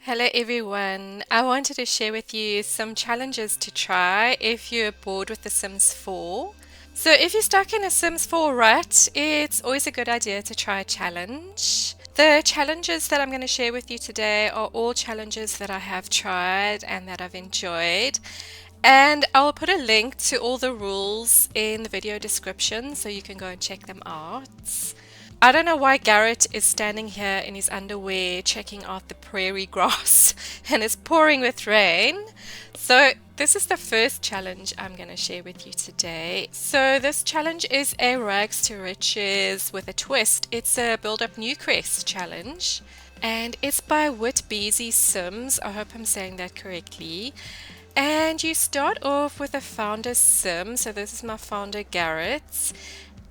Hello everyone. I wanted to share with you some challenges to try if you're bored with The Sims 4. So if you're stuck in a Sims 4 rut, it's always a good idea to try a challenge. The challenges that I'm going to share with you today are all challenges that I have tried and that I've enjoyed. And I'll put a link to all the rules in the video description so you can go and check them out. I don't know why Garrett is standing here in his underwear checking out the prairie grass and it's pouring with rain. So, this is the first challenge I'm going to share with you today. So, this challenge is a rags to riches with a twist. It's a build up Newcrest challenge and it's by Whit Beezy Sims. I hope I'm saying that correctly. And you start off with a founder sim. So, this is my founder Garrett.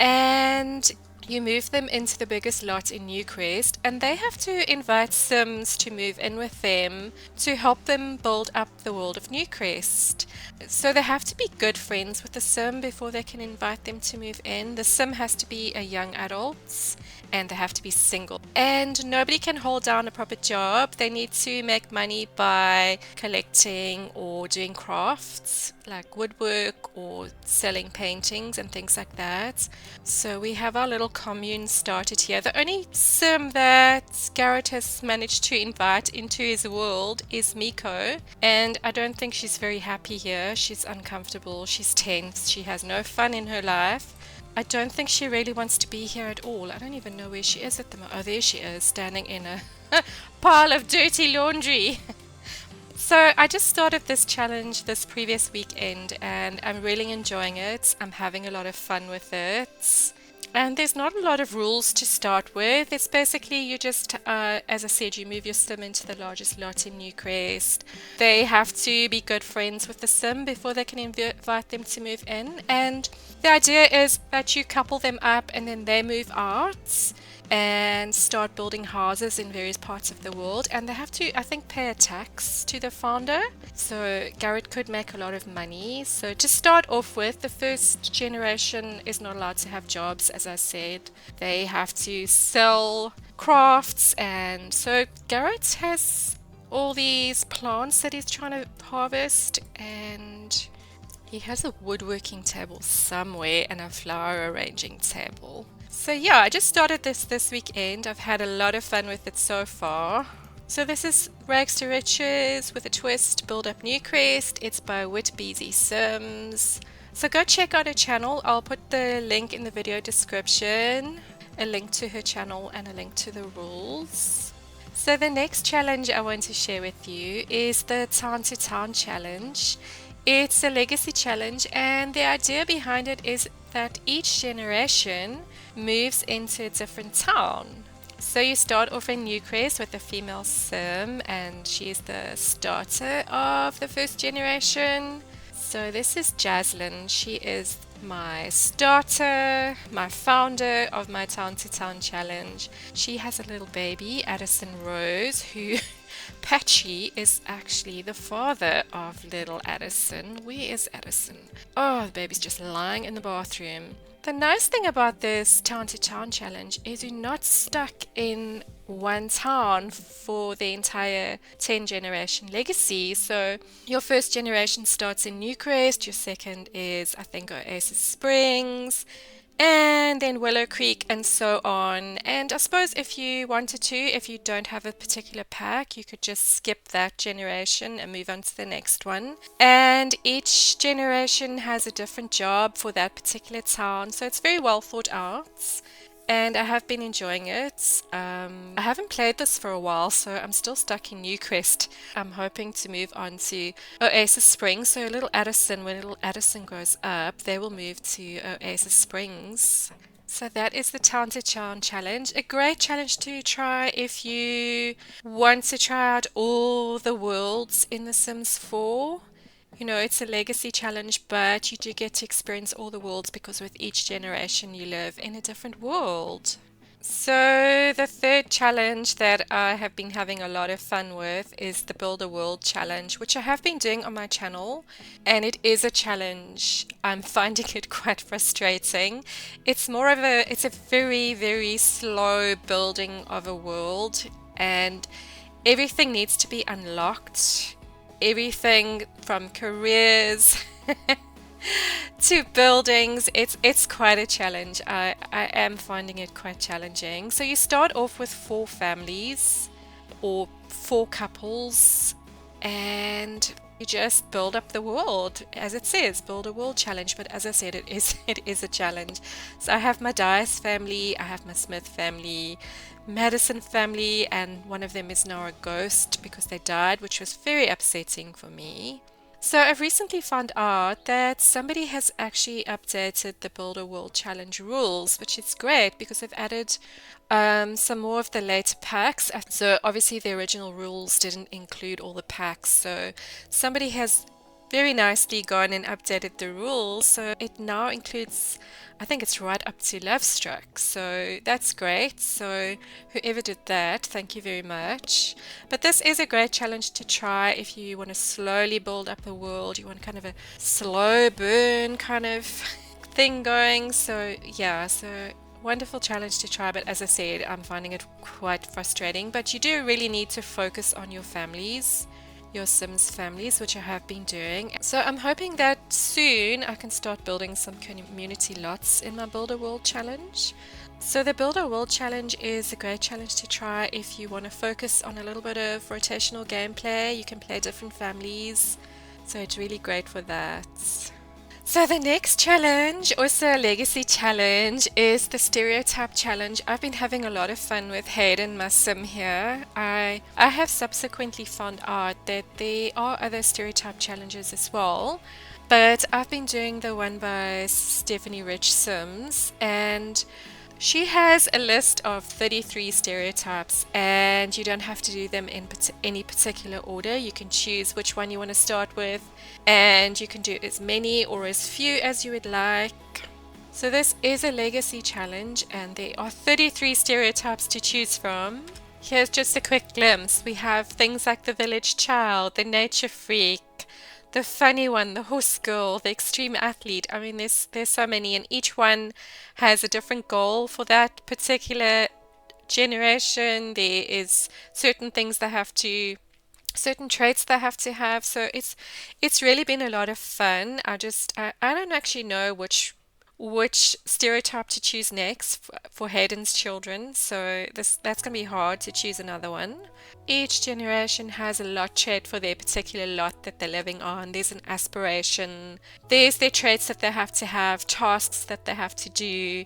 And you move them into the biggest lot in Newcrest, and they have to invite Sims to move in with them to help them build up the world of Newcrest. So they have to be good friends with the Sim before they can invite them to move in. The Sim has to be a young adult and they have to be single. And nobody can hold down a proper job. They need to make money by collecting or doing crafts like woodwork or selling paintings and things like that. So we have our little commune started here. The only sim that Garrett has managed to invite into his world is Miko, and I don't think she's very happy here. She's uncomfortable, she's tense, she has no fun in her life. I don't think she really wants to be here at all. I don't even know where she is at the moment. Oh, there she is, standing in a pile of dirty laundry. So I just started this challenge this previous weekend and I'm really enjoying it. I'm having a lot of fun with it. And there's not a lot of rules to start with. It's basically you just, as I said, you move your sim into the largest lot in Newcrest. They have to be good friends with the sim before they can invite them to move in. And the idea is that you couple them up and then they move out and start building houses in various parts of the world. And they have to, I think, pay a tax to the founder. So Garrett could make a lot of money. So to start off with, the first generation is not allowed to have jobs, as I said. They have to sell crafts. And so Garrett has all these plants that he's trying to harvest, and he has a woodworking table somewhere and a flower arranging table. So yeah, I just started this weekend. I've had a lot of fun with it so far. So this is Rags to Riches with a twist, Build Up Newcrest. It's by Whit Beezy Sims. So go check out her channel. I'll put the link in the video description, a link to her channel and a link to the rules. So the next challenge I want to share with you is the Town to Town challenge. It's a legacy challenge, and the idea behind it is that each generation moves into a different town. So you start off in Newcrest with a female sim, and she is the starter of the first generation. So this is Jaslyn. She is my starter, my founder of my Town to Town challenge. She has a little baby, Addison Rose, who Patchy is actually the father of little Addison. Where is Addison? Oh, the baby's just lying in the bathroom. The nice thing about this Town to Town challenge is you're not stuck in one town for the entire 10 generation legacy. So your first generation starts in Newcrest, your second is, I think, Oasis Springs, and then Willow Creek, and so on. And I suppose if you wanted to, if you don't have a particular pack, you could just skip that generation and move on to the next one. And each generation has a different job for that particular town, so it's very well thought out. And I have been enjoying it. I haven't played this for a while, so I'm still stuck in Newcrest. I'm hoping to move on to Oasis Springs. So little Addison, when little Addison grows up, they will move to Oasis Springs. So that is the Town to Town challenge. A great challenge to try if you want to try out all the worlds in The Sims 4. You know, it's a legacy challenge, but you do get to experience all the worlds because with each generation you live in a different world. So, the third challenge that I have been having a lot of fun with is the Build a World challenge, which I have been doing on my channel, and it is a challenge. I'm finding it quite frustrating. It's a very, very slow building of a world, and everything needs to be unlocked. Everything from careers to buildings. It's quite a challenge. I am finding it quite challenging. So you start off with 4 families or 4 couples, and you just build up the world. As it says, build a world challenge. But as I said, it is a challenge. So I have my Dias family, I have my Smith family, Madison family, and one of them is now a ghost because they died, which was very upsetting for me. So I've recently found out that somebody has actually updated the Builder World Challenge rules, which is great because they've added some more of the later packs. So obviously the original rules didn't include all the packs. So somebody has very nicely gone and updated the rules. So it now includes, I think it's right up to Love Struck. So that's great. So whoever did that, thank you very much. But this is a great challenge to try if you want to slowly build up the world. You want kind of a slow burn kind of thing going. So yeah, so wonderful challenge to try. But as I said, I'm finding it quite frustrating. But you do really need to focus on your families, your Sims families, which I have been doing. So I'm hoping that soon I can start building some community lots in my Builder World Challenge. So the Builder World Challenge is a great challenge to try if you want to focus on a little bit of rotational gameplay. You can play different families, so it's really great for that. So the next challenge, also a legacy challenge, is the Stereotype challenge. I've been having a lot of fun with Hayden, my sim here. I have subsequently found out that there are other Stereotype challenges as well, but I've been doing the one by Stephanie Rich Sims, and she has a list of 33 stereotypes, and you don't have to do them in any particular order. You can choose which one you want to start with, and you can do as many or as few as you would like. So this is a legacy challenge, and there are 33 stereotypes to choose from. Here's just a quick glimpse. We have things like the village child, the nature freak, the funny one, the horse girl, the extreme athlete. I mean, there's so many, and each one has a different goal for that particular generation. There is certain things they have to, certain traits they have to have. So it's really been a lot of fun. I don't actually know which stereotype to choose next for Hayden's children. So that's gonna be hard to choose another one. Each generation has a lot trait for their particular lot that they're living on. There's an aspiration, there's their traits that they have, tasks that they have to do,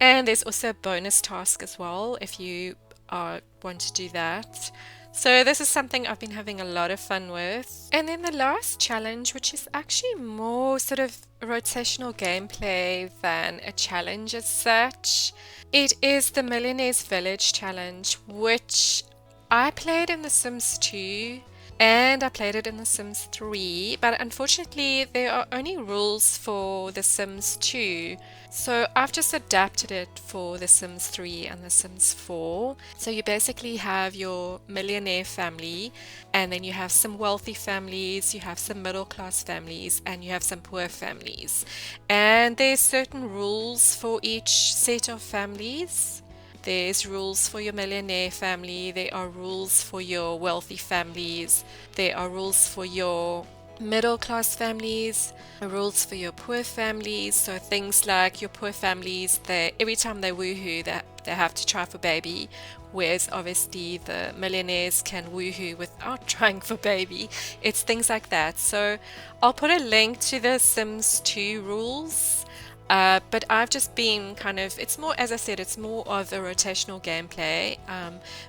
and there's also a bonus task as well if you want to do that. So this is something I've been having a lot of fun with. And then the last challenge, which is actually more sort of rotational gameplay than a challenge as such, it is the Millionaires Village challenge, which I played in The Sims 2 and I played it in The Sims 3, but unfortunately there are only rules for The Sims 2. So I've just adapted it for The Sims 3 and The Sims 4. So you basically have your millionaire family, and then you have some wealthy families, you have some middle class families, and you have some poor families. And there's certain rules for each set of families. There's rules for your millionaire family, there are rules for your wealthy families, there are rules for your middle class families, rules for your poor families. So things like your poor families, every time they woohoo, they have to try for baby, whereas obviously the millionaires can woohoo without trying for baby. It's things like that. So I'll put a link to the Sims 2 rules. But I've just been it's more, as I said, it's more of a rotational gameplay,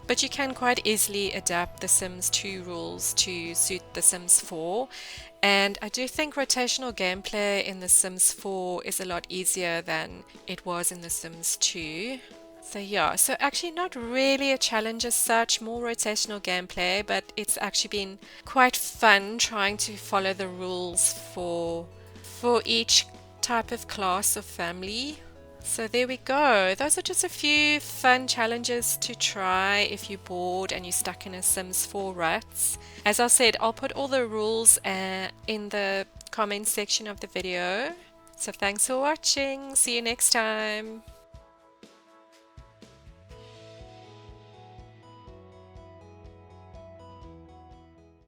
but you can quite easily adapt the Sims 2 rules to suit the Sims 4. And I do think rotational gameplay in the Sims 4 is a lot easier than it was in the Sims 2. So yeah, so actually not really a challenge as such, more rotational gameplay, but it's actually been quite fun trying to follow the rules for each type of class of family. So there we go. Those are just a few fun challenges to try if you're bored and you're stuck in a Sims 4 rut. As I said, I'll put all the rules in the comment section of the video. So thanks for watching. See you next time.